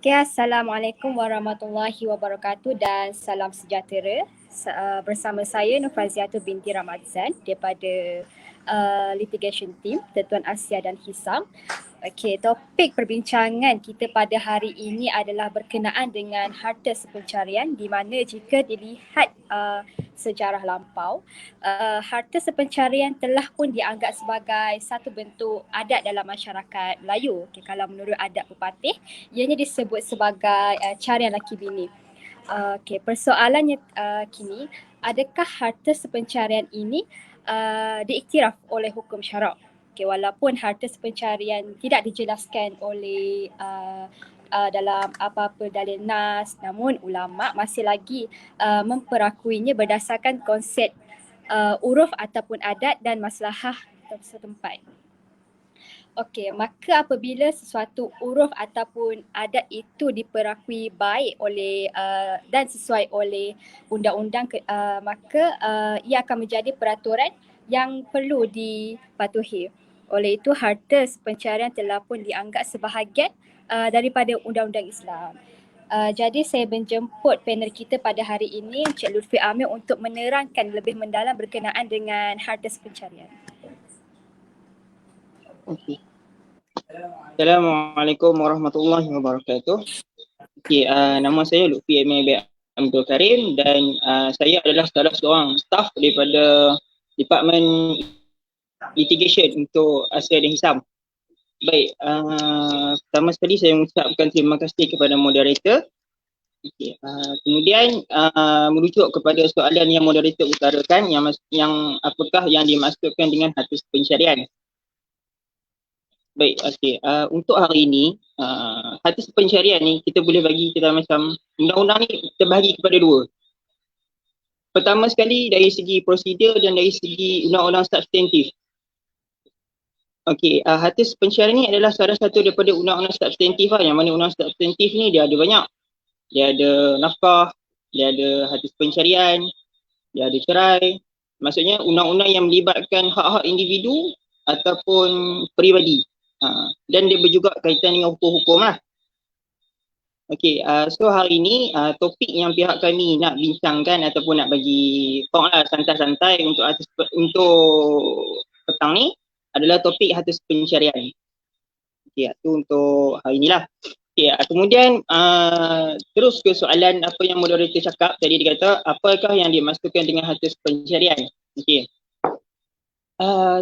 Okay, Assalamualaikum warahmatullahi wabarakatuh dan salam sejahtera. Bersama saya Nurfaziatul binti Ramazan daripada Litigation Team Tetuan Asia dan Hisam. Okey, topik perbincangan kita pada hari ini adalah berkenaan dengan harta sepencarian, di mana jika dilihat sejarah lampau, harta sepencarian telah pun dianggap sebagai satu bentuk adat dalam masyarakat Melayu. Okay, kalau menurut adat pepatih, ianya disebut sebagai carian laki bini. Okey, persoalannya kini, adakah harta sepencarian ini diiktiraf oleh hukum syarak? Okay, walaupun harta sepencarian tidak dijelaskan oleh dalam apa-apa dalil nas, namun ulama masih lagi memperakuinya berdasarkan konsep uruf ataupun adat dan maslahah setempat. Okey, maka apabila sesuatu uruf ataupun adat itu diperakui baik oleh dan sesuai oleh undang-undang, maka ia akan menjadi peraturan yang perlu dipatuhi. Oleh itu, harta sepencarian telah pun dianggap sebahagian daripada undang-undang Islam. Jadi saya menjemput panel kita pada hari ini, Encik Lutfi Amir, untuk menerangkan lebih mendalam berkenaan dengan harta sepencarian. Okay. Assalamualaikum warahmatullahi wabarakatuh. Okay, nama saya Lutfi Amir Abdul Karim dan saya adalah salah seorang staff daripada Department Litigation untuk Asia dan Hisam. Baik, pertama sekali saya mengucapkan terima kasih kepada moderator. Okay, kemudian merujuk kepada soalan yang moderator utarakan, yang apakah yang dimaksudkan dengan harta pencarian. Baik, okey. Untuk hari ini, harta pencarian ni kita boleh bagi kita macam undang-undang ni terbahagi kepada dua. Pertama sekali dari segi prosedur dan dari segi undang-undang substantif. Okey, harta pencarian ni adalah salah satu daripada undang-undang substantif yang mana undang-undang substantif ni dia ada banyak. Dia ada nafkah, dia ada harta pencarian, dia ada cerai. Maksudnya undang-undang yang melibatkan hak-hak individu ataupun peribadi. Dan dia juga kaitan dengan hukum-hukum lah. Okey, so hari ini topik yang pihak kami nak bincangkan ataupun nak bagi talk lah santai-santai untuk petang ni adalah topik harta pencarian. Okey, itu untuk hari inilah. Okey, kemudian terus ke soalan apa yang moderator cakap tadi, dia kata apakah yang dimaksudkan dengan harta pencarian. Okey.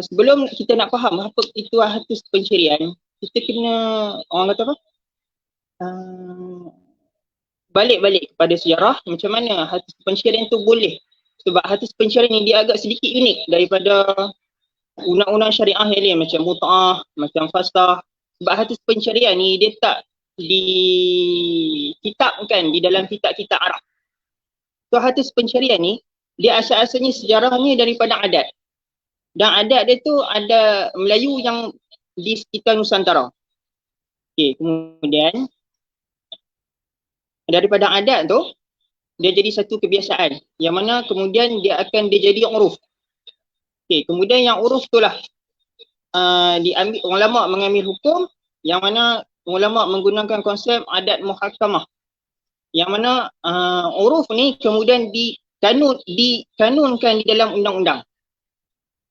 Sebelum kita nak faham apa itu harta pencarian, kita kena orang kata apa? Balik-balik kepada sejarah macam mana harta pencarian tu boleh. Sebab harta pencarian ni dia agak sedikit unik daripada undang-undang syariah yang lain macam mut'ah, macam fasah. Sebab harta pencarian ni dia tak dikitabkan di dalam kitab-kitab Arab. So harta pencarian ni dia asal-asalnya sejarahnya daripada adat. Dan adat dia tu ada Melayu yang di sekitar Nusantara. Okey, kemudian daripada adat tu dia jadi satu kebiasaan yang mana kemudian dia jadi uruf. Okey, kemudian yang uruf tu lah diambil ulama mengambil hukum yang mana ulama menggunakan konsep adat muhakkamah. Yang mana uruf ni kemudian dikanunkan di dalam undang-undang.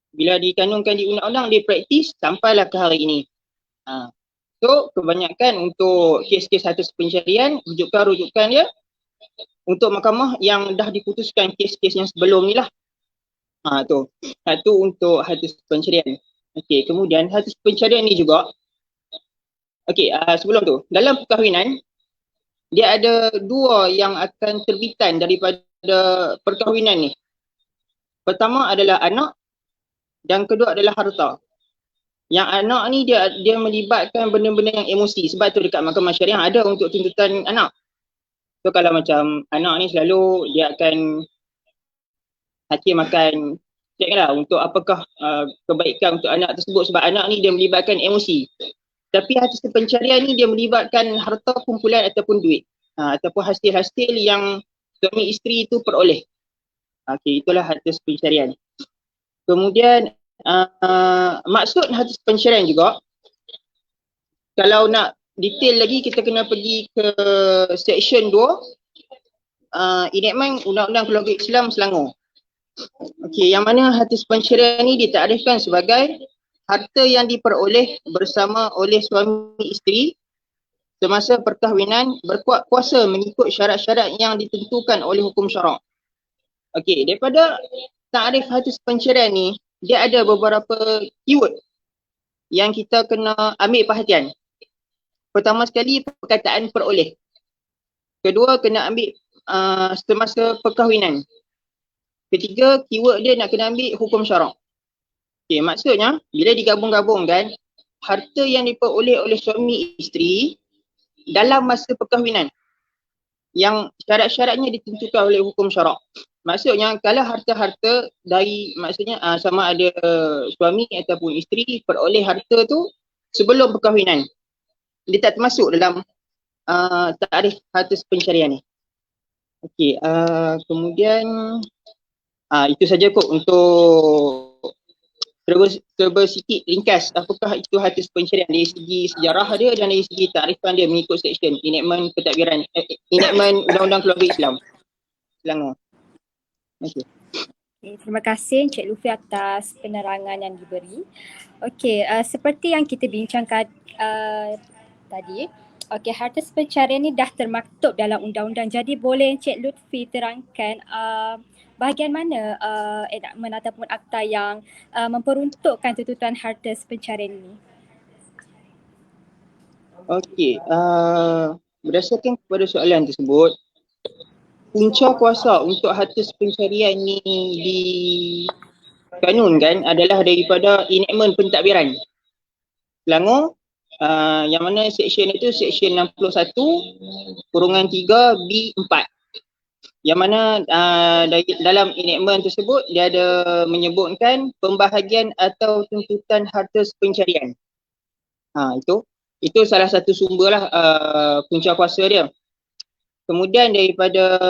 Bila dikanunkan di undang-undang, dia praktis sampailah ke hari ini. So, kebanyakan untuk kes-kes harta pencarian, rujukan dia untuk mahkamah yang dah diputuskan kes-kes yang sebelum ni lah. Tu. Satu untuk harta pencarian. Okey, kemudian harta pencarian ni juga. Okey, sebelum tu, dalam perkahwinan, dia ada dua yang akan terbitan daripada perkahwinan ni. Pertama adalah anak dan kedua adalah harta. Yang anak ni dia melibatkan benda-benda yang emosi. Sebab tu dekat mahkamah syariah ada untuk tuntutan anak. So kalau macam anak ni selalu dia akan hakim akan check lah untuk apakah kebaikan untuk anak tersebut. Sebab anak ni dia melibatkan emosi. Tapi harta pencarian ni dia melibatkan harta kumpulan ataupun duit. Ataupun hasil-hasil yang suami isteri itu peroleh. Okey, itulah harta pencarian. Kemudian maksud harta pencarian juga, kalau nak detail lagi kita kena pergi ke section 2 enactment Undang-Undang Keluarga Islam Selangor. Okey, yang mana harta pencerian ni ditakdirkan sebagai harta yang diperoleh bersama oleh suami isteri semasa perkahwinan berkuat kuasa mengikut syarat-syarat yang ditentukan oleh hukum syarak. Okey, daripada takrif harta pencerian ni, dia ada beberapa keyword yang kita kena ambil perhatian. Pertama sekali, perkataan peroleh. Kedua, kena ambil semasa perkahwinan. Ketiga, keyword dia nak kena ambil hukum syarak. Okay, maksudnya, bila digabung-gabungkan, harta yang diperoleh oleh suami isteri dalam masa perkahwinan yang syarat-syaratnya ditentukan oleh hukum syarak. Maksudnya, kalau harta-harta dari, maksudnya sama ada suami ataupun isteri peroleh harta tu sebelum perkahwinan, dia tak termasuk dalam takrif harta pencerian ni. Okey, kemudian itu saja kot untuk serba sikit ringkas apakah itu harta pencerian dari segi sejarah dia dan dari segi takrifan dia mengikut section enactment pentadbiran enactment Undang-Undang Keluarga Islam Selangor. Okey. Okay, terima kasih Encik Lufi atas penerangan yang diberi. Okey, seperti yang kita bincangkan tadi, okey, harta pencarian ni dah termaktub dalam undang-undang. Jadi boleh Encik Lutfi terangkan bahagian mana enactment ataupun akta yang memperuntukkan tuntutan harta pencarian ini? Okey, berdasarkan kepada soalan tersebut, punca kuasa untuk harta pencarian ni dikanunkan adalah daripada enactment pentadbiran Selangor, yang mana seksyen itu seksyen 61/3B4, yang mana dalam enactment tersebut dia ada menyebutkan pembahagian atau tuntutan harta pencarian. Itu salah satu sumber lah punca kuasa dia. Kemudian daripada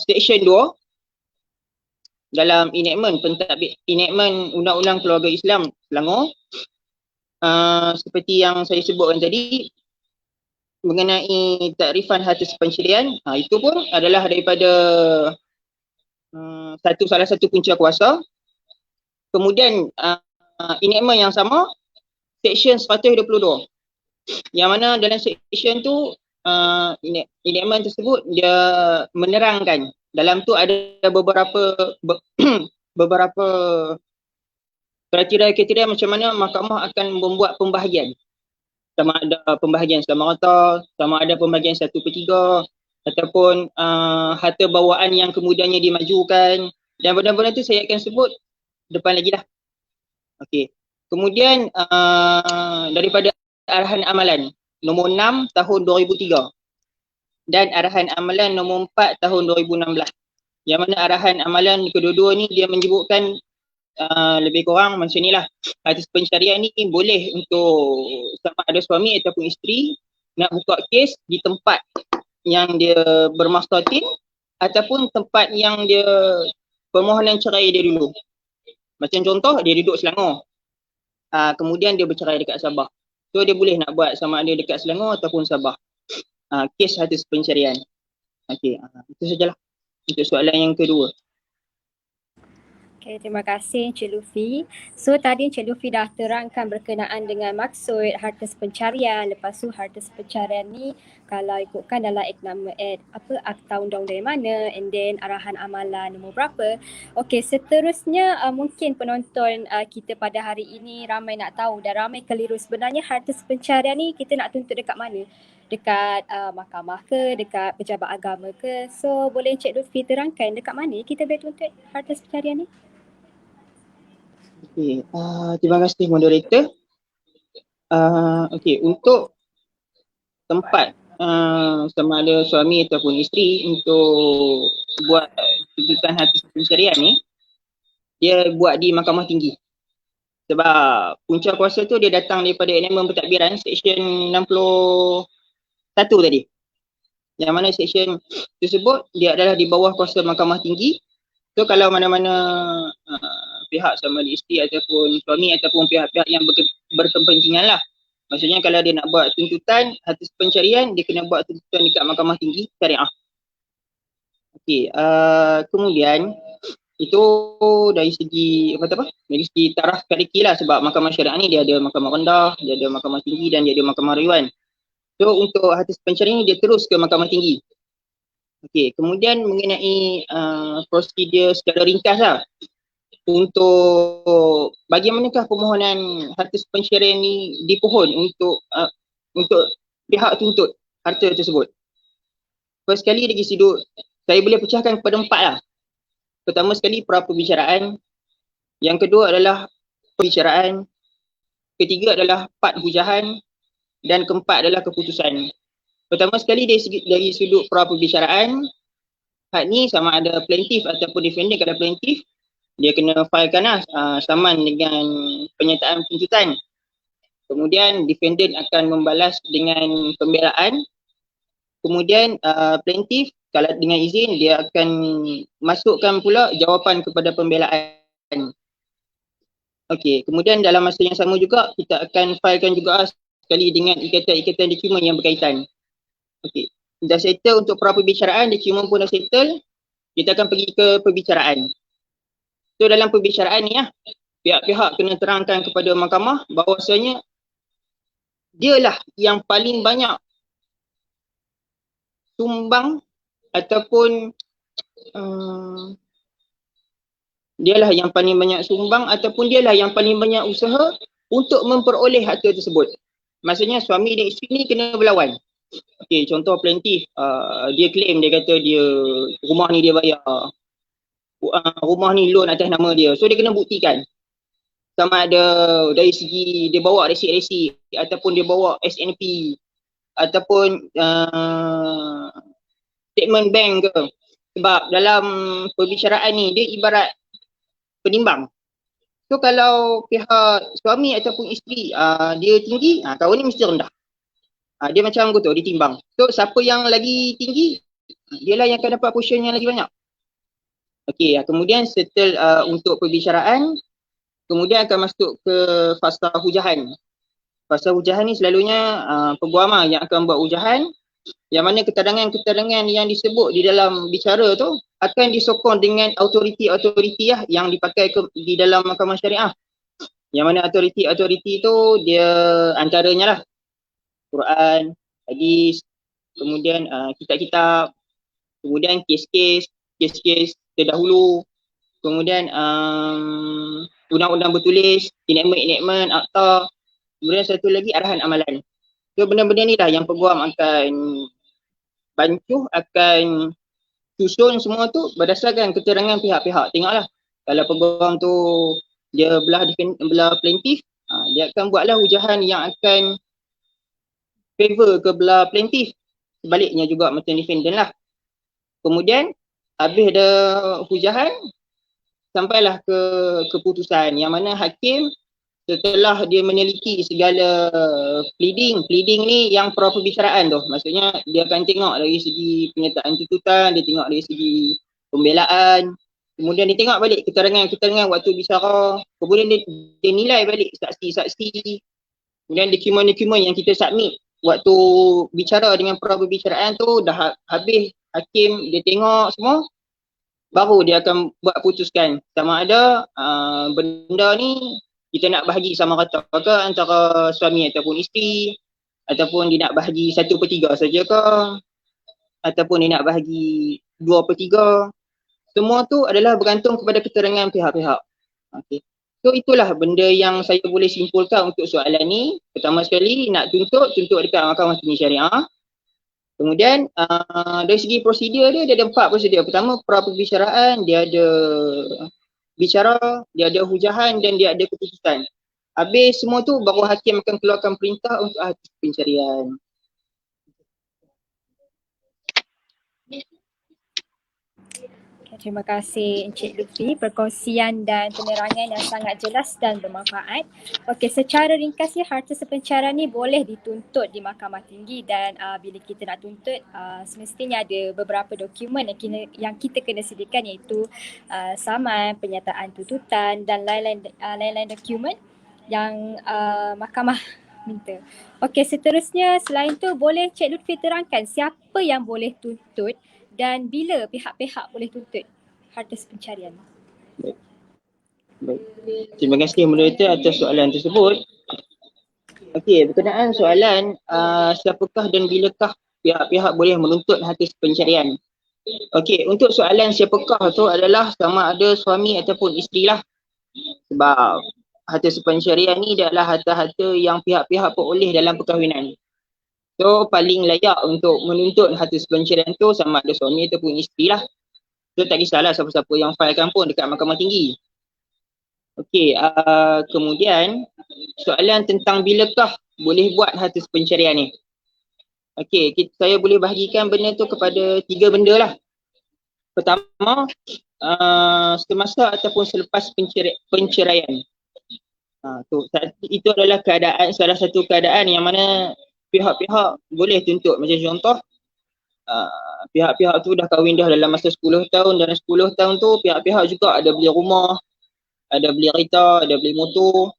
seksyen 2 dalam enactment Undang-Undang Keluarga Islam Selangor, seperti yang saya sebutkan tadi mengenai takrifan harta pencerian, itu pun adalah daripada salah satu punca kuasa. Kemudian enactment yang sama seksyen 122, yang mana dalam seksyen tu enactment tersebut dia menerangkan dalam tu ada beberapa kriteria macam mana mahkamah akan membuat pembahagian. Sama ada pembahagian selama rata, sama ada pembahagian 1/3 ataupun harta bawaan yang kemudiannya dimajukan, dan benda-benda tu saya akan sebut depan lagi lah. Okey. Kemudian daripada arahan amalan nombor 6 tahun 2003 dan arahan amalan nombor 4 tahun 2016. Yang mana arahan amalan kedua-dua ni dia menyebutkan lebih kurang macam ni lah. Harta pencarian ni boleh untuk sama ada suami ataupun isteri nak buka kes di tempat yang dia bermastatin ataupun tempat yang dia permohonan cerai dia dulu. Macam contoh dia duduk Selangor, kemudian dia bercerai dekat Sabah. So dia boleh nak buat sama ada dekat Selangor ataupun Sabah. Kes harta pencarian. Okey, itu sajalah untuk soalan yang kedua. Okay, terima kasih Encik Lufi. So tadi Encik Lufi dah terangkan berkenaan dengan maksud harta pencarian. Lepas tu harta pencarian ni kalau ikutkan dalam akta undang-undang yang mana, and then arahan amalan nombor berapa. Okay, seterusnya mungkin penonton kita pada hari ini ramai nak tahu dan ramai keliru. Sebenarnya harta pencarian ni kita nak tuntut dekat mana? Dekat mahkamah ke, dekat pejabat agama ke? So boleh Encik Lutfi terangkan dekat mana kita boleh tuntut harta pencarian ni? Okey, terima kasih moderator. Okey, untuk tempat sama ada suami ataupun isteri untuk buat tuntutan harta pencarian ni, dia buat di Mahkamah Tinggi. Sebab punca kuasa tu dia datang daripada enactment pentadbiran seksyen 61 tadi. Yang mana seksyen tersebut dia adalah di bawah kuasa Mahkamah Tinggi. So kalau mana-mana pihak sama ada isteri ataupun suami ataupun pihak-pihak yang berkepentingan lah Maksudnya kalau dia nak buat tuntutan harta pencarian, dia kena buat tuntutan dekat Mahkamah Tinggi Syariah. Okey, kemudian itu dari segi apa? Dari segi taraf kariki lah, sebab Mahkamah Syariah ni dia ada Mahkamah Rendah, dia ada Mahkamah Tinggi dan dia ada Mahkamah Rayuan. So untuk harta pencarian ni dia terus ke Mahkamah Tinggi. Okey, kemudian mengenai prosedur secara ringkas lah. Untuk bagaimanakah permohonan harta pencarian ni dipohon untuk pihak tuntut harta tersebut. First sekali dari sudut, saya boleh pecahkan kepada 4 lah. Pertama sekali pra perbicaraan, yang kedua adalah perbicaraan, ketiga adalah part hujahan, dan keempat adalah keputusan. Pertama sekali dari sudut pra perbicaraan, hak ni sama ada plaintiff ataupun defendant. Kalau plaintiff, dia kena filekan lah saman dengan penyertaan tuntutan. Kemudian defendant akan membalas dengan pembelaan. Kemudian plaintiff kalau dengan izin dia akan masukkan pula jawapan kepada pembelaan. Okey, kemudian dalam masa yang sama juga kita akan filekan juga sekali dengan ikatan-ikatan dokumen yang berkaitan. Okey, dah settle untuk pra perbicaraan, dokumen pun dah settle, kita akan pergi ke perbicaraan. So dalam perbicaraan ni pihak-pihak kena terangkan kepada mahkamah bahawasanya dialah yang paling banyak sumbang ataupun dialah yang paling banyak sumbang ataupun dialah yang paling banyak usaha untuk memperoleh harta tersebut. Maksudnya suami dan isteri ni kena berlawan. Okey, contoh plaintiff, dia claim, dia kata dia rumah ni dia bayar, rumah ni loan atas nama dia. So dia kena buktikan sama ada dari segi dia bawa resip-resip ataupun dia bawa SNP ataupun statement bank ke. Sebab dalam perbicaraan ni dia ibarat penimbang. So kalau pihak suami ataupun isteri dia tinggi, kawan ni mesti rendah. Dia macam gitu, ditimbang. So siapa yang lagi tinggi, dialah yang akan dapat portion yang lagi banyak. Okey, kemudian settle untuk perbicaraan, kemudian akan masuk ke fasa hujahan. Fasa hujahan ni selalunya peguam yang akan buat hujahan, yang mana keterangan-keterangan yang disebut di dalam bicara tu akan disokong dengan autoriti-autoriti yang dipakai di dalam mahkamah syariah. Yang mana autoriti-autoriti tu dia antaranya lah Quran, hadis, kemudian kitab-kitab, kemudian kes-kes terdahulu, kemudian undang-undang bertulis, enactment, akta, kemudian satu lagi arahan amalan. So benda-benda ni lah yang peguam akan bancuh, akan susun semua tu berdasarkan keterangan pihak-pihak. Tengoklah kalau peguam tu dia belah plaintiff, dia akan buatlah hujahan yang akan favor ke belah plaintiff. Sebaliknya juga macam defendant lah. Kemudian habis ada hujahan, sampailah ke keputusan yang mana hakim setelah dia meneliti segala pleading ni yang pra perbicaraan tu. Maksudnya dia akan tengok dari segi penyertaan tuntutan, dia tengok dari segi pembelaan, kemudian dia tengok balik keterangan waktu bicara, kemudian dia nilai balik saksi-saksi, kemudian dokumen-dokumen yang kita submit waktu bicara dengan pra perbicaraan tu dah habis, hakim dia tengok semua, baru dia akan buat putuskan sama ada benda ni kita nak bahagi sama rata ke antara suami ataupun isteri, ataupun dia nak bahagi 1/3 saja ke, ataupun dia nak bahagi 2/3. Semua tu adalah bergantung kepada keterangan pihak-pihak. Okay. So itulah benda yang saya boleh simpulkan untuk soalan ni. Pertama sekali nak tuntut dekat Mahkamah Tinggi Syariah. Kemudian dari segi prosedur dia ada 4 prosedur. Pertama pra perbicaraan, dia ada bicara, dia ada hujahan dan dia ada keputusan. Habis semua tu baru hakim akan keluarkan perintah untuk harta pencarian. Terima kasih Encik Lutfi, perkongsian dan penerangan yang sangat jelas dan bermanfaat. Okey, secara ringkasnya harta sepencarian ni boleh dituntut di Mahkamah Tinggi dan bila kita nak tuntut semestinya ada beberapa dokumen yang kita kena sediakan, iaitu saman, penyertaan tuntutan dan lain-lain dokumen yang mahkamah minta. Okey, seterusnya selain tu boleh Cik Lutfi terangkan siapa yang boleh tuntut dan bila pihak-pihak boleh tuntut harta pencarian. Baik. Baik. Terima kasih moderator atas soalan tersebut. Okey, berkenaan soalan siapakah dan bilakah pihak-pihak boleh menuntut harta pencarian. Okey, untuk soalan siapakah tu adalah sama ada suami ataupun isteri lah. Sebab harta pencarian ni adalah harta-harta yang pihak-pihak peroleh dalam perkahwinan. So paling layak untuk menuntut harta pencarian tu sama ada suami ataupun isteri lah. So tak kisahlah siapa-siapa yang filekan pun dekat Mahkamah Tinggi. Okey, kemudian soalan tentang bilakah boleh buat harta pencarian ni. Okey, saya boleh bahagikan benda tu kepada 3 benda lah. Pertama, semasa ataupun selepas penceraian. Itu adalah salah satu keadaan yang mana pihak-pihak boleh tuntut. Macam contoh, pihak-pihak tu dah kahwin dah dalam masa 10 tahun, dan 10 tahun tu pihak-pihak juga ada beli rumah, ada beli kereta, ada beli motor.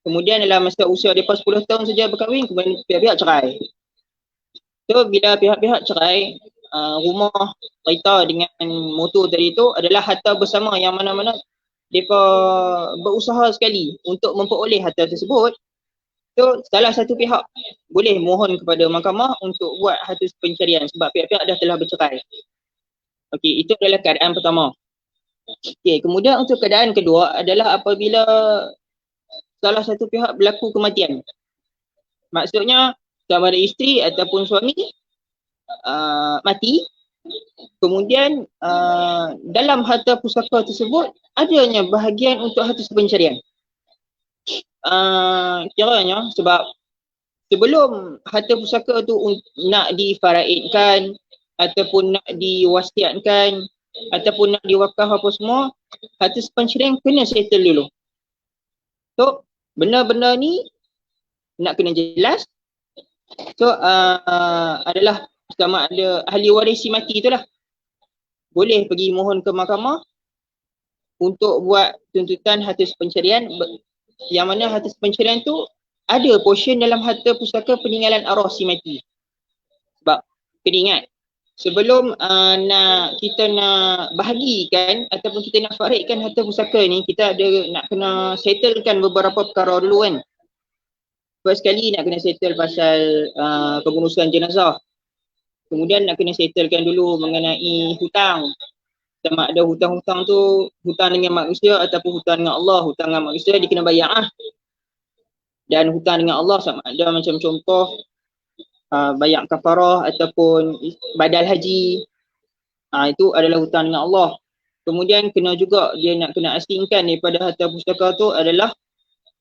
Kemudian dalam masa usia mereka 10 tahun saja berkahwin, kemudian pihak-pihak cerai. So bila pihak-pihak cerai, rumah, kereta dengan motor tadi tu adalah harta bersama yang mana-mana mereka berusaha sekali untuk memperoleh harta tersebut. So salah satu pihak boleh mohon kepada mahkamah untuk buat harta pencarian sebab pihak-pihak dah telah bercerai. Okey, itu adalah keadaan pertama. Okey, kemudian untuk keadaan kedua adalah apabila salah satu pihak berlaku kematian. Maksudnya sama ada isteri ataupun suami mati, kemudian dalam harta pusaka tersebut adanya bahagian untuk harta pencarian. Kiranya sebab sebelum harta pusaka tu nak difaraidkan ataupun nak diwasiatkan ataupun nak diwakaf apa semua, harta pencarian kena settle dulu. So benda-benda ni nak kena jelas. So adalah sama ada ahli waris si mati tu lah boleh pergi mohon ke mahkamah untuk buat tuntutan harta pencarian, yang mana harta pencarian tu ada portion dalam harta pusaka peninggalan arwah si mati. Sebab kena ingat, sebelum kita nak bahagikan ataupun kita nak faridkan harta pusaka ni, kita ada nak kena settlekan beberapa perkara dulu kan. First sekali nak kena settle pasal pengurusan jenazah. Kemudian nak kena settlekan dulu mengenai hutang. Sama ada hutang-hutang tu hutang dengan manusia ataupun hutang dengan Allah. Hutang dengan manusia dia kena bayar lah. Dan hutang dengan Allah sama ada macam contoh bayar kafarah ataupun badal haji. Itu adalah hutang dengan Allah. Kemudian kena juga dia nak kena asingkan daripada harta pustaka tu adalah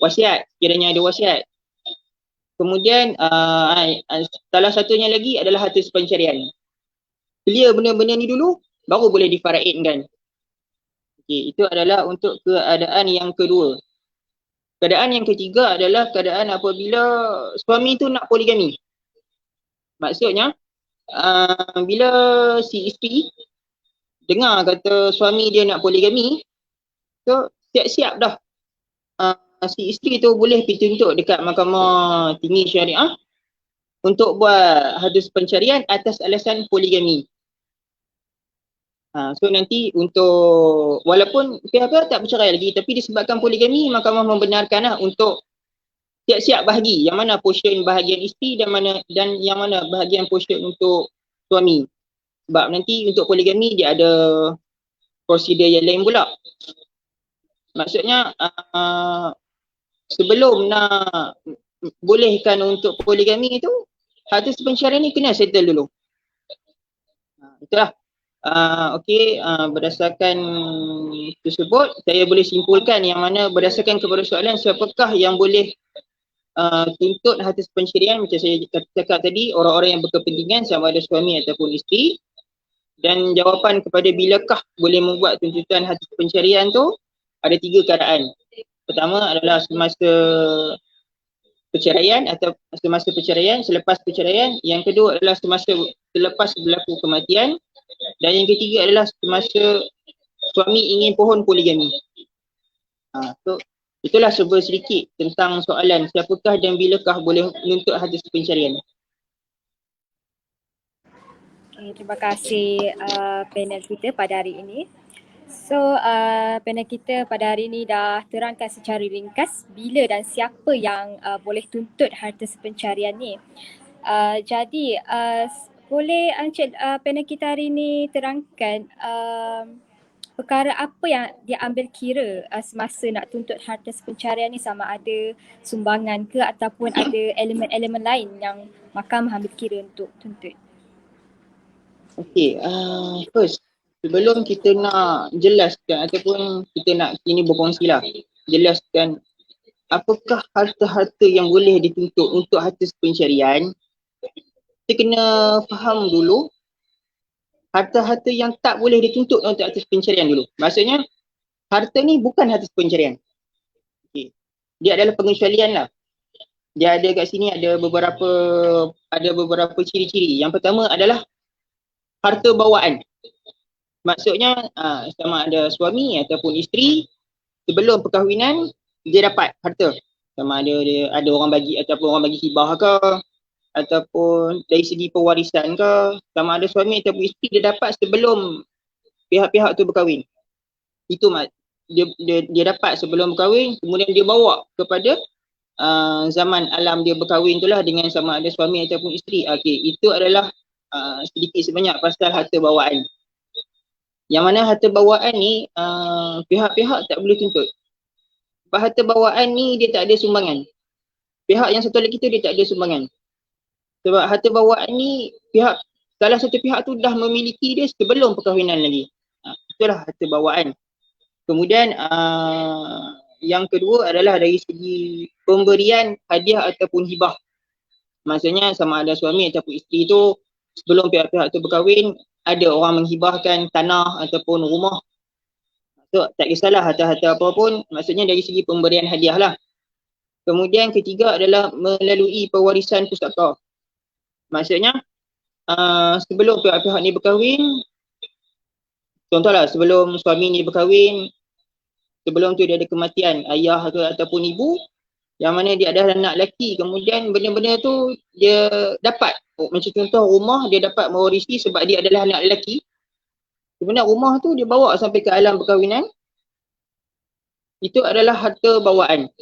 wasiat, kiranya ada wasiat. Kemudian salah satunya lagi adalah harta pencarian. Clear benda-benda ni dulu baru boleh difaraidkan. Okey, itu adalah untuk keadaan yang kedua. Keadaan yang ketiga adalah keadaan apabila suami tu nak poligami. Maksudnya bila si isteri dengar kata suami dia nak poligami, so siap-siap dah si isteri tu boleh pergi tuntut dekat Mahkamah Tinggi Syariah untuk buat hadis pencarian atas alasan poligami. So nanti untuk walaupun pihak-pihak tak bercerai lagi, tapi disebabkan poligami, mahkamah membenarkanlah untuk siap-siap bahagi yang mana portion bahagian isteri dan yang mana bahagian portion untuk suami. Sebab nanti untuk poligami dia ada prosedur yang lain pula. Maksudnya sebelum nak bolehkan untuk poligami itu, harta pencarian ni kena settle dulu. Itulah. Okey, berdasarkan tersebut saya boleh simpulkan yang mana berdasarkan kepada soalan siapakah yang boleh tuntut harta pencarian, macam saya cakap tadi, orang-orang yang berkepentingan sama ada suami ataupun isteri. Dan jawapan kepada bilakah boleh membuat tuntutan harta pencarian tu ada 3 keadaan. Pertama adalah semasa perceraian atau semasa perceraian, selepas perceraian. Yang kedua adalah selepas berlaku kematian. Dan yang ketiga adalah semasa suami ingin pohon poligami. So Itulah sedikit tentang soalan siapakah dan bilakah boleh menuntut harta pencarian. Okay, terima kasih panel kita pada hari ini. So, panel kita pada hari ini dah terangkan secara ringkas bila dan siapa yang boleh tuntut harta pencarian ni. Jadi, boleh Encik panel kita hari ini terangkan perkara apa yang dia ambil kira semasa nak tuntut harta pencarian ni, sama ada sumbangan ke ataupun ada elemen-elemen lain yang mahkamah ambil kira untuk tuntut. Okey, first sebelum kita nak jelaskan ataupun kita nak ini berkongsi lah, jelaskan apakah harta-harta yang boleh dituntut untuk harta pencarian, kita kena faham dulu harta-harta yang tak boleh dituntut untuk harta pencarian dulu. Maksudnya harta ni bukan harta pencarian. Okay. Dia adalah pengecualian lah. Dia ada kat sini ada beberapa ciri-ciri. Yang pertama adalah harta bawaan. Maksudnya sama ada suami ataupun isteri sebelum perkahwinan dia dapat harta. Sama ada orang bagi ataupun orang bagi hibah ke, ataupun dari segi pewarisan ke, sama ada suami ataupun isteri dia dapat sebelum pihak-pihak tu berkahwin. Itu dia dapat sebelum berkahwin, kemudian dia bawa kepada zaman alam dia berkahwin itulah dengan sama ada suami ataupun isteri. Okey, itu adalah sedikit sebanyak pasal harta bawaan. Yang mana harta bawaan ni pihak-pihak tak boleh tuntut. Sebab harta bawaan ni dia tak ada sumbangan. Pihak yang satu lagi tu dia tak ada sumbangan. Sebab harta bawaan ni salah satu pihak tu dah memiliki dia sebelum perkahwinan lagi. Itulah harta bawaan. Kemudian yang kedua adalah dari segi pemberian hadiah ataupun hibah. Maksudnya sama ada suami ataupun isteri tu sebelum pihak-pihak tu berkahwin ada orang menghibahkan tanah ataupun rumah. So, tak kisahlah harta-harta apa pun, maksudnya dari segi pemberian hadiah lah. Kemudian ketiga adalah melalui pewarisan pusaka. Maksudnya sebelum pihak-pihak ni berkahwin, contohlah sebelum suami ni berkahwin, sebelum tu dia ada kematian ayah ke ataupun ibu, yang mana dia ada anak lelaki, kemudian benda-benda tu dia dapat, macam contoh rumah dia dapat mewarisi sebab dia adalah anak lelaki. Sebenarnya rumah tu dia bawa sampai ke alam perkahwinan, itu adalah harta bawaan.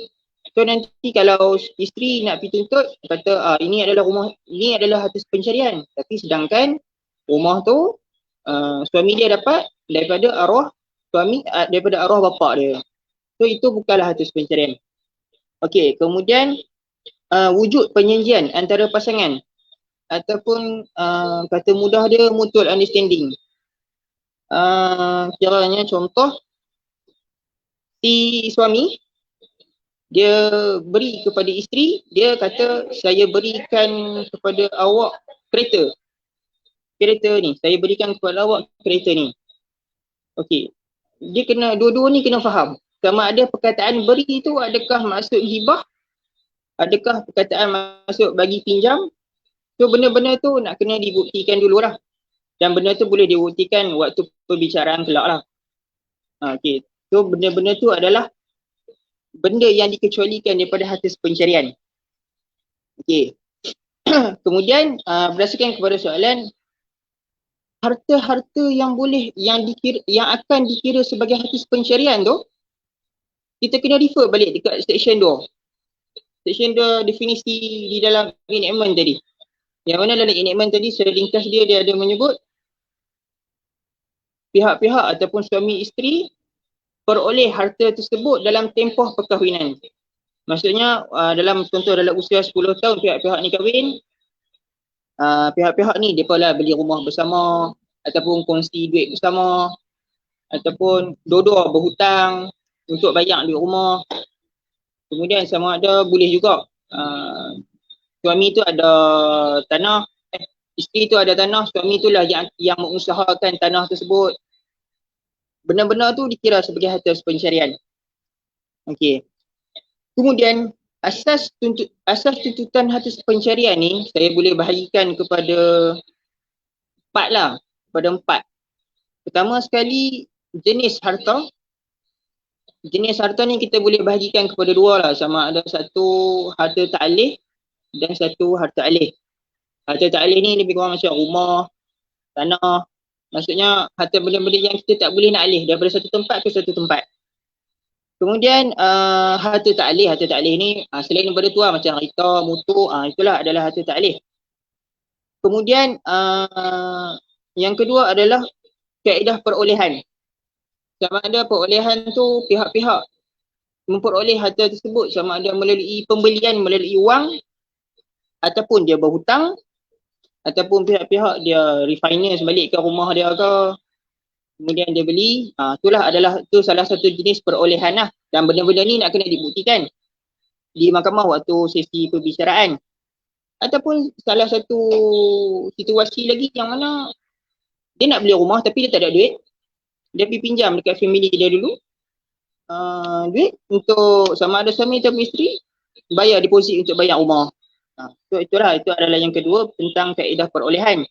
So nanti kalau isteri nak pergi tuntut, kata ini adalah rumah, ini adalah harta pencarian, tapi sedangkan rumah tu suami dia dapat daripada arwah suami, daripada arwah bapa dia. So itu bukanlah harta pencarian. Okey, kemudian wujud perjanjian antara pasangan ataupun kata mudah dia mutual understanding. Kiranya contoh si suami dia beri kepada isteri, dia kata saya berikan kepada awak kereta ni, saya berikan kepada awak kereta ni. Okey, dia kena, dua-dua ni kena faham sama ada perkataan beri tu adakah maksud hibah, adakah perkataan maksud bagi pinjam. So benda-benda tu nak kena dibuktikan dulu lah, dan benda tu boleh dibuktikan waktu perbicaraan kelak lah. Okey, so benda-benda tu adalah benda yang dikecualikan daripada harta pencarian. Okey. Kemudian berdasarkan kepada soalan, harta-harta yang boleh yang akan dikira sebagai harta pencarian tu, kita kena refer balik dekat section 2. Section 2 definisi di dalam enactment tadi. Yang mana dalam enactment tadi secara ringkas dia ada menyebut pihak-pihak ataupun suami isteri peroleh harta tersebut dalam tempoh perkahwinan. Maksudnya dalam contoh dalam usia 10 tahun pihak-pihak ni kahwin, pihak-pihak ni mereka lah beli rumah bersama ataupun kongsi duit bersama ataupun dua-dua berhutang untuk bayar duit rumah. Kemudian sama ada boleh juga suami tu ada tanah, isteri tu ada tanah, suami tu lah yang mengusahakan tanah tersebut. Benda-benda tu dikira sebagai harta pencarian. Okey. Kemudian asas tuntutan harta pencarian ni saya boleh bahagikan kepada 4 lah, kepada 4. Pertama sekali, jenis harta. jenis harta ni kita boleh bahagikan kepada dua lah, sama ada satu harta ta'lih dan satu harta alih. Harta ta'lih ni lebih kurang macam rumah, tanah, maksudnya harta benda-benda yang kita tak boleh nak alih daripada satu tempat ke satu tempat. Kemudian harta ta'lih ni selain daripada tu lah, macam harta, motor, itulah adalah harta ta'lih. Kemudian yang kedua adalah kaedah perolehan. Sama ada perolehan tu pihak-pihak memperoleh harta tersebut sama ada melalui pembelian melalui wang ataupun dia berhutang ataupun pihak-pihak dia refinance balikkan rumah dia ke, kemudian dia beli. Itulah adalah tu salah satu jenis perolehan lah, dan benda-benda ni nak kena dibuktikan di mahkamah waktu sesi perbicaraan. Ataupun salah satu situasi lagi yang mana dia nak beli rumah tapi dia tak ada duit, dia pergi pinjam dekat family dia dulu duit untuk sama ada suami atau isteri bayar deposit untuk bayar rumah. Itu adalah yang kedua tentang kaedah perolehan.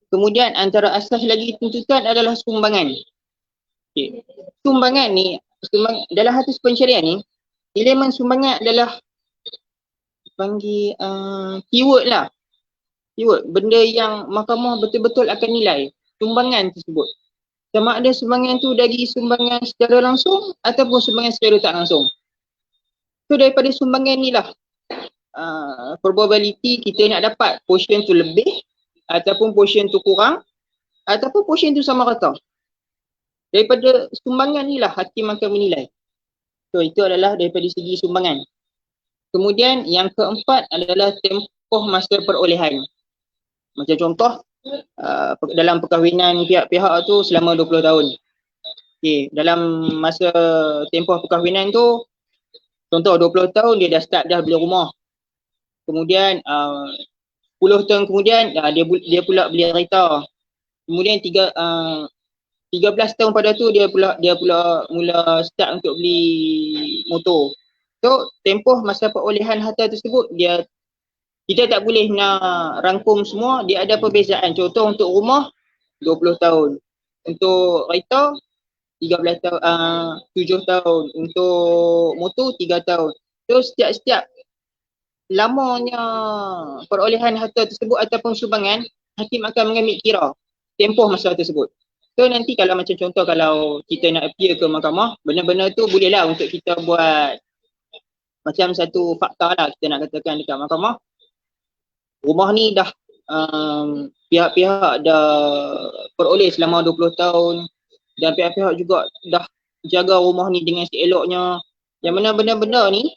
Kemudian antara asas lagi tuntutan adalah sumbangan. Okay. Sumbangan ni, dalam hadis pensyariah ni, elemen sumbangan adalah panggil keyword lah. Keyword, benda yang mahkamah betul-betul akan nilai sumbangan tersebut. Sama ada sumbangan tu dari sumbangan secara langsung ataupun sumbangan secara tak langsung. So daripada sumbangan ni lah probability kita nak dapat portion tu lebih ataupun portion tu kurang ataupun portion tu sama rata. Daripada sumbangan ni lah hakim akan menilai. So itu adalah daripada segi sumbangan. Kemudian yang keempat adalah tempoh masa perolehan. Macam contoh dalam perkahwinan pihak-pihak tu selama 20 tahun. Okay, dalam masa tempoh perkahwinan tu, contoh 20 tahun dia dah start dah beli rumah. Kemudian 10 tahun kemudian dia pula beli kereta. Kemudian 13 tahun pada tu dia pula mula start untuk beli motor. So tempoh masa perolehan harta tersebut kita tak boleh nak rangkum semua, dia ada perbezaan. Contoh untuk rumah 20 tahun. Untuk kereta 13 tahun, 7 tahun. Untuk motor 3 tahun. So setiap lamanya perolehan harta tersebut ataupun sumbangan, hakim akan mengambil kira tempoh masa tersebut. So nanti kalau macam contoh kalau kita nak appeal ke mahkamah, benda-benda tu bolehlah untuk kita buat macam satu fakta lah kita nak katakan dekat mahkamah. Rumah ni dah pihak-pihak dah peroleh selama 20 tahun dan pihak-pihak juga dah jaga rumah ni dengan seeloknya. Yang mana benda-benda ni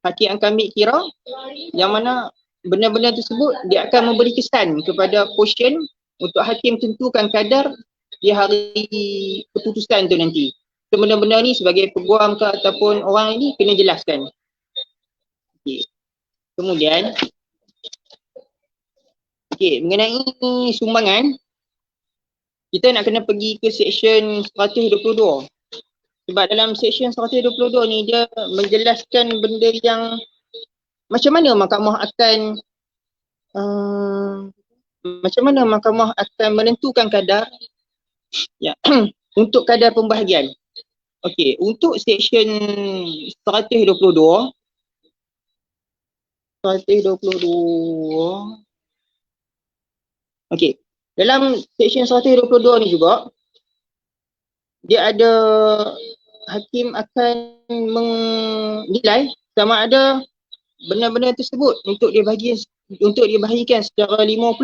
hakim akan ambil kira yang mana benda-benda tersebut dia akan memberi kesan kepada portion untuk hakim tentukan kadar di hari keputusan tu nanti. So benda-benda ni sebagai peguam ke ataupun orang ini kena jelaskan. Okay. Kemudian mengenai sumbangan, kita nak kena pergi ke seksyen 122. Sebab dalam seksyen 122 ni dia menjelaskan benda yang macam mana mahkamah akan menentukan kadar untuk kadar pembahagian. Okey, untuk seksyen 122 okey, dalam seksyen 122 ni juga dia ada hakim akan menilai sama ada benda-benda tersebut untuk dibahagikan secara 50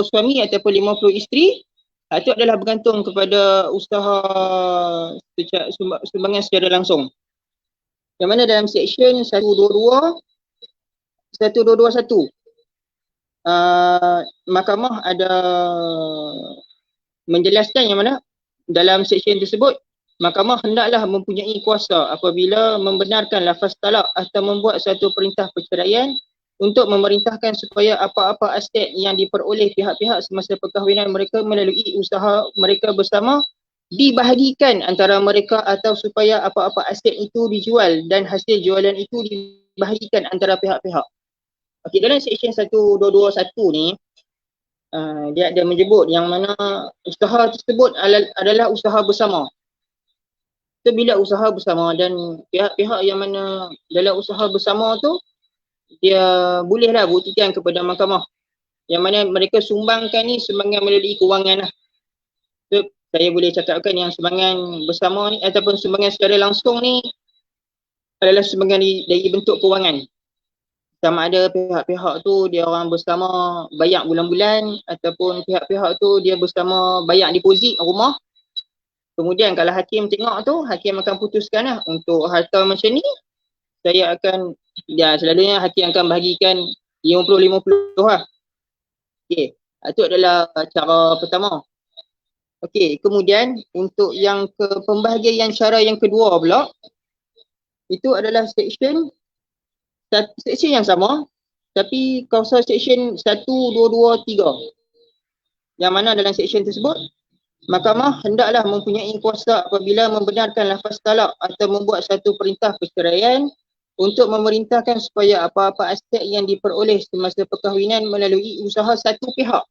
suami ataupun 50 isteri. Itu adalah bergantung kepada usaha sumbangan secara langsung. Yang mana dalam seksyen 122 121 mahkamah ada menjelaskan yang mana dalam seksyen tersebut mahkamah hendaklah mempunyai kuasa apabila membenarkan lafaz talak atau membuat satu perintah perceraian untuk memerintahkan supaya apa-apa aset yang diperoleh pihak-pihak semasa perkahwinan mereka melalui usaha mereka bersama dibahagikan antara mereka atau supaya apa-apa aset itu dijual dan hasil jualan itu dibahagikan antara pihak-pihak. Okey, dalam seksyen 1221 ni dia ada menyebut yang mana usaha tersebut adalah usaha bersama. So, bila usaha bersama dan pihak-pihak yang mana dalam usaha bersama tu, dia bolehlah buktikan kepada mahkamah yang mana mereka sumbangkan ni sumbangan melalui kewangan lah. So, saya boleh cakapkan yang sumbangan bersama ni ataupun sumbangan secara langsung ni adalah sumbangan dari bentuk kewangan. Sama ada pihak-pihak tu dia orang bersama bayar bulan-bulan ataupun pihak-pihak tu dia bersama bayar deposit rumah. Kemudian kalau hakim tengok tu, hakim akan putuskan lah untuk harta macam ni, saya akan, selalunya hakim akan bahagikan 50-50 lah. Okay, itu adalah cara pertama. Okay, kemudian untuk yang pembahagian cara yang kedua pula, itu adalah section yang sama, tapi kawasan section 1, 2, 2, 3. Yang mana dalam section tersebut, mahkamah hendaklah mempunyai kuasa apabila membenarkan lafaz talak atau membuat satu perintah perceraian untuk memerintahkan supaya apa-apa aset yang diperoleh semasa perkahwinan melalui usaha satu pihak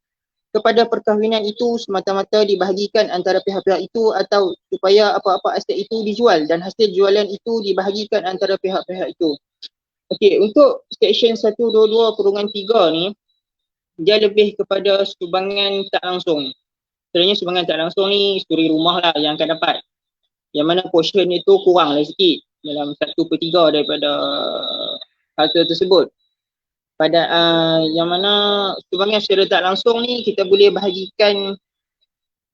kepada perkahwinan itu semata-mata dibahagikan antara pihak-pihak itu atau supaya apa-apa aset itu dijual dan hasil jualan itu dibahagikan antara pihak-pihak itu. Okey, untuk section 122/3 ni, dia lebih kepada sumbangan tak langsung. Sebenarnya sumbangan tak langsung ni suri rumah lah yang akan dapat. Yang mana portion itu kurang lah sikit dalam 1/3 daripada harta tersebut. Pada yang mana sumbangan secara tak langsung ni kita boleh bahagikan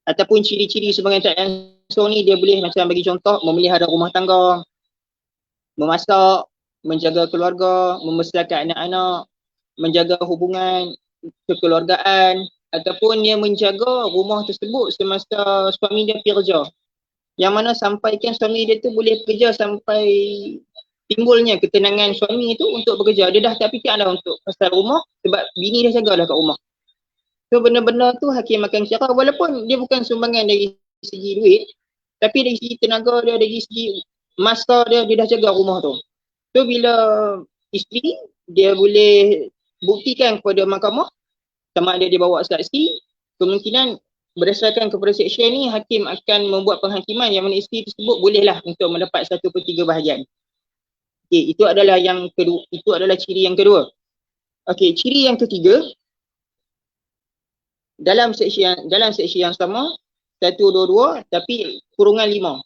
ataupun ciri-ciri sumbangan tak langsung ni dia boleh macam bagi contoh memelihara rumah tangga, memasak, menjaga keluarga, membesarkan anak-anak, menjaga hubungan kekeluargaan ataupun dia menjaga rumah tersebut semasa suami dia pergi kerja. Yang mana sampaikan suami dia tu boleh kerja sampai timbulnya ketenangan suami tu untuk bekerja. Dia dah tak fikir dah untuk pasal rumah sebab bini dah jaga dah kat rumah. So benda-benda tu hakim akan kira walaupun dia bukan sumbangan dari segi duit, tapi dari segi tenaga dia, dari segi masa dia, dia dah jaga rumah tu. So bila isteri, dia boleh buktikan kepada mahkamah sama ada dia bawa saksi, kemungkinan berdasarkan kepada seksyen ni, hakim akan membuat penghakiman yang mana isteri tersebut bolehlah untuk mendapat 1/3 bahagian. Okey, itu adalah yang kedua, itu adalah ciri yang kedua. Okey, ciri yang ketiga, dalam seksyen yang sama, 122 tapi kurungan 5.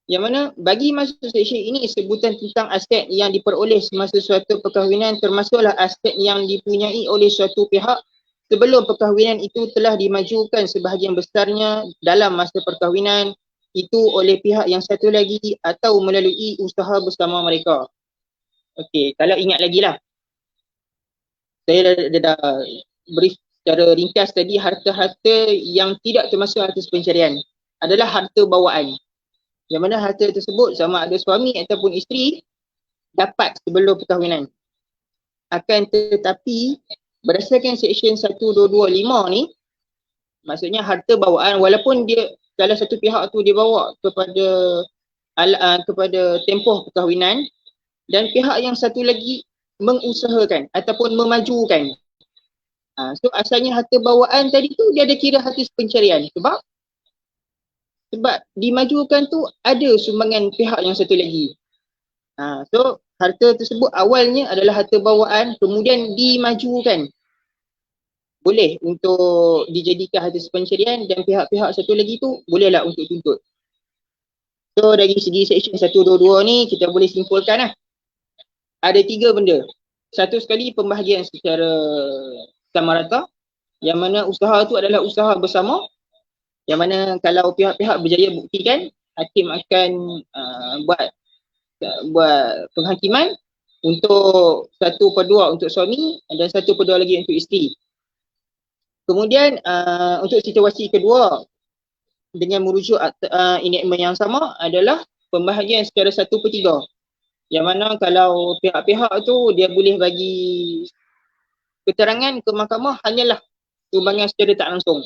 Yang mana bagi masuk seksyen ini sebutan tentang aset yang diperoleh semasa suatu perkahwinan termasuklah aset yang dipunyai oleh suatu pihak sebelum perkahwinan itu telah dimajukan sebahagian besarnya dalam masa perkahwinan itu oleh pihak yang satu lagi atau melalui usaha bersama mereka. Okey, kalau ingat lagi lah. Saya dah brief secara ringkas tadi, harta-harta yang tidak termasuk harta pencarian adalah harta bawaan. Yang mana harta tersebut sama ada suami ataupun isteri dapat sebelum perkahwinan. Akan tetapi berdasarkan seksyen 1225 ni, maksudnya harta bawaan walaupun dia salah satu pihak tu dia bawa kepada tempoh perkahwinan dan pihak yang satu lagi mengusahakan ataupun memajukan. So asalnya harta bawaan tadi tu dia ada kira harta pencarian sebab dimajukan tu ada sumbangan pihak yang satu lagi. So harta tersebut awalnya adalah harta bawaan kemudian dimajukan. Boleh untuk dijadikan harta pencarian dan pihak-pihak satu lagi tu bolehlah untuk tuntut. So dari segi seksyen 122 ni kita boleh simpulkan lah. Ada 3 benda. Satu sekali pembahagian secara sama rata yang mana usaha tu adalah usaha bersama. Yang mana kalau pihak-pihak berjaya buktikan, hakim akan buat penghakiman untuk 1/2 untuk suami dan 1/2 lagi untuk isteri. Kemudian untuk situasi kedua dengan merujuk enactment yang sama adalah pembahagian secara 1/3. Yang mana kalau pihak-pihak tu dia boleh bagi keterangan ke mahkamah hanyalah sumbangan secara tak langsung.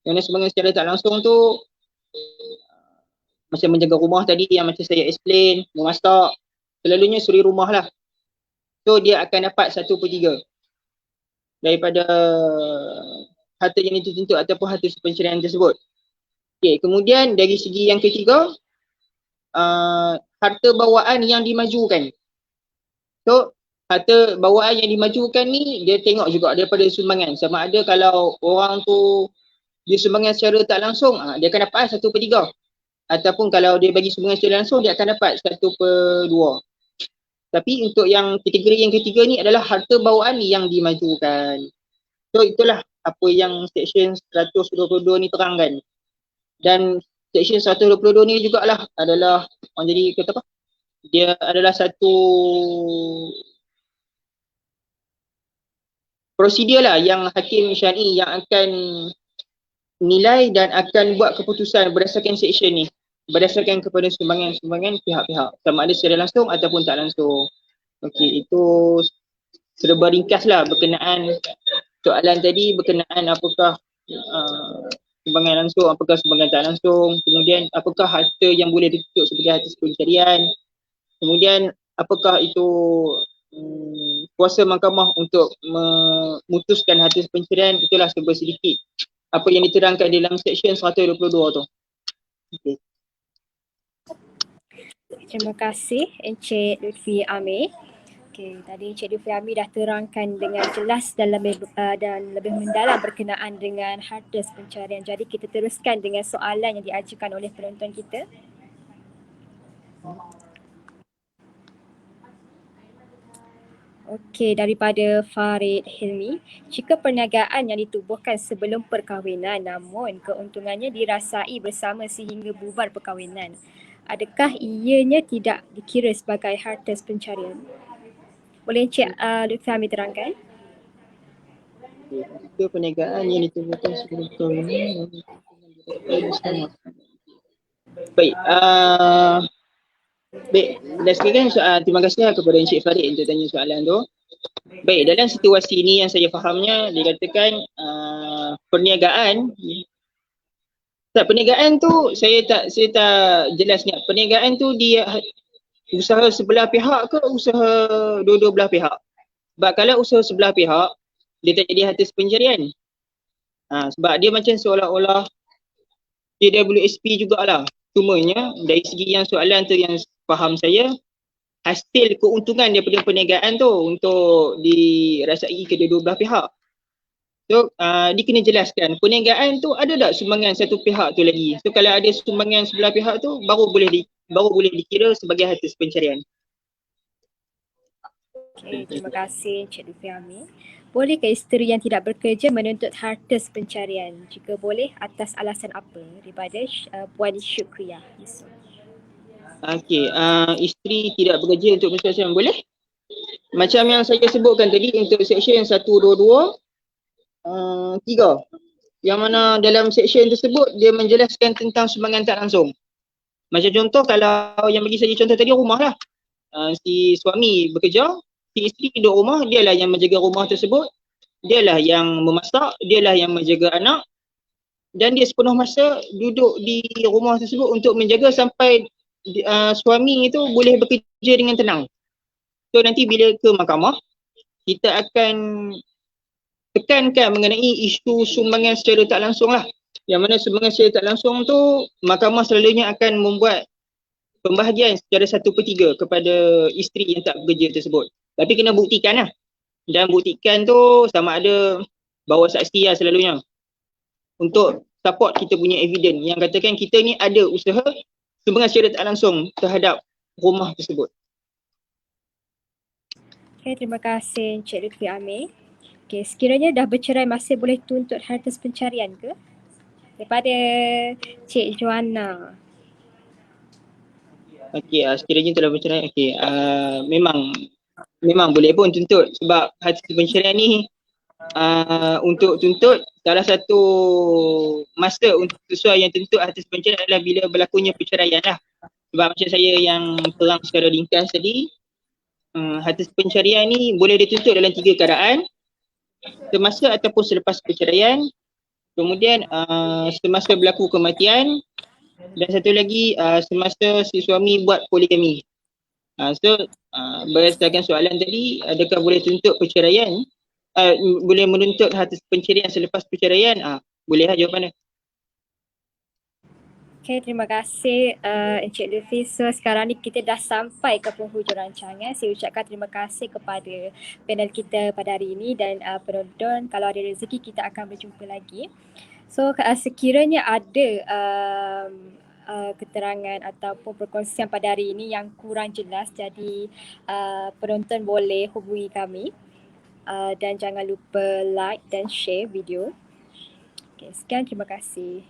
Yang sumbangan secara tak langsung tu macam menjaga rumah tadi yang macam saya explain, memasak, selalunya suri rumah lah. So dia akan dapat 1/3 daripada harta yang dituntut ataupun harta perceraian tersebut. Okay, kemudian dari segi yang ketiga, harta bawaan yang dimajukan. So, harta bawaan yang dimajukan ni dia tengok juga daripada sumbangan. Sama ada kalau orang tu dia sumbangan secara tak langsung, dia akan dapat 1/3. Ataupun kalau dia bagi sumbangan secara langsung, dia akan dapat 1/2. Tapi untuk yang kategori yang ketiga ni adalah harta bawaan yang dimajukan. So itulah apa yang Seksyen 122 ni terangkan. Dan Seksyen 122 ni jugalah adalah orang jadi kata apa? Dia adalah satu prosedur lah yang hakim syar'i yang akan nilai dan akan buat keputusan berdasarkan seksyen ni. Berdasarkan kepada sumbangan-sumbangan pihak-pihak. Sama ada secara langsung ataupun tak langsung. Okey, itu serba ringkas lah berkenaan soalan tadi berkenaan apakah sumbangan langsung, apakah sumbangan tak langsung, kemudian apakah harta yang boleh dituntut sebagai harta pencarian, kemudian apakah itu kuasa mahkamah untuk memutuskan harta pencarian. Itulah serba sedikit apa yang diterangkan dalam Seksyen 122 tu. Okay. Terima kasih Encik Lutfi Amir. Okey, tadi Encik Lutfi Amir dah terangkan dengan jelas dan lebih mendalam berkenaan dengan harta pencarian. Jadi kita teruskan dengan soalan yang diajukan oleh penonton kita. Okey, daripada Farid Hilmi, jika perniagaan yang ditubuhkan sebelum perkahwinan namun keuntungannya dirasai bersama sehingga bubar perkahwinan, adakah ianya tidak dikira sebagai harta pencarian? Boleh Encik Lutfi Amir terangkan? Jika perniagaan yang ditubuhkan sebelum perkahwinan bersama. Baik, baik, dan sekalian terima kasih kepada Encik Farid untuk tanya soalan tu. Baik, dalam situasi ini yang saya fahamnya dikatakan perniagaan tu saya tak jelas ni. Perniagaan tu dia usaha sebelah pihak ke usaha dua-dua belah pihak? Sebab kalau usaha sebelah pihak dia tak jadi harta pencarian. Sebab dia macam seolah-olah TWSP jugalah. Cumanya dari segi yang soalan tu yang faham saya, hasil keuntungan daripada perniagaan tu untuk dirasai kedua-dua belah pihak. So dia kena jelaskan perniagaan tu ada tak sumbangan satu pihak tu lagi. So kalau ada sumbangan sebelah pihak tu baru boleh dikira sebagai harta pencarian. Okey, terima kasih Encik Lutfi Amir. Bolehkah isteri yang tidak bekerja menuntut harta pencarian? Jika boleh, atas alasan apa? Daripada Puan Syukriyah Yusof. Okey, isteri tidak bekerja untuk pencarian boleh? Macam yang saya sebutkan tadi untuk Seksyen 122 3. Yang mana dalam seksyen tersebut dia menjelaskan tentang sumbangan tak langsung. Macam contoh kalau yang bagi saya contoh tadi rumah lah. Si suami bekerja, si isteri duduk rumah, dialah yang menjaga rumah tersebut, dialah yang memasak, dialah yang menjaga anak, dan dia sepenuh masa duduk di rumah tersebut untuk menjaga sampai suami itu boleh bekerja dengan tenang. So nanti bila ke mahkamah, kita akan tekankan mengenai isu sumbangan secara tak langsung lah. Yang mana sumbangan secara tak langsung tu, mahkamah selalunya akan membuat pembahagian secara 1/3 kepada isteri yang tak bekerja tersebut. Tapi kena buktikan lah. Dan buktikan tu sama ada bawa saksi lah selalunya. Untuk support kita punya evidence yang katakan kita ni ada usaha sumbangan secara tak langsung terhadap rumah tersebut. Okay, terima kasih Encik Lutfi Amir. Okay, sekiranya dah bercerai masih boleh tuntut harta pencarian ke? Daripada Cik Joanna. Okey, sekiranya telah bercerai, okey, memang boleh pun tuntut sebab harta pencarian ni untuk tuntut salah satu masa untuk sesuai yang tuntut harta pencarian adalah bila berlakunya perceraian lah. Sebab macam saya yang terang secara ringkas tadi, harta pencarian ni boleh dituntut dalam 3 keadaan: semasa ataupun selepas perceraian, kemudian semasa berlaku kematian, dan satu lagi semasa si suami buat poligami. So berdasarkan soalan tadi, adakah boleh tuntut perceraian? boleh menuntut harta pencerian selepas perceraian? Boleh lah jawapan dia. Okay, terima kasih Encik Lutfi. So sekarang ni kita dah sampai ke penghujung rancangan. Saya ucapkan terima kasih kepada panel kita pada hari ini dan penonton. Kalau ada rezeki kita akan berjumpa lagi. So sekiranya ada keterangan ataupun perkongsian pada hari ini yang kurang jelas, jadi penonton boleh hubungi kami dan jangan lupa like dan share video. Okay, sekian, terima kasih.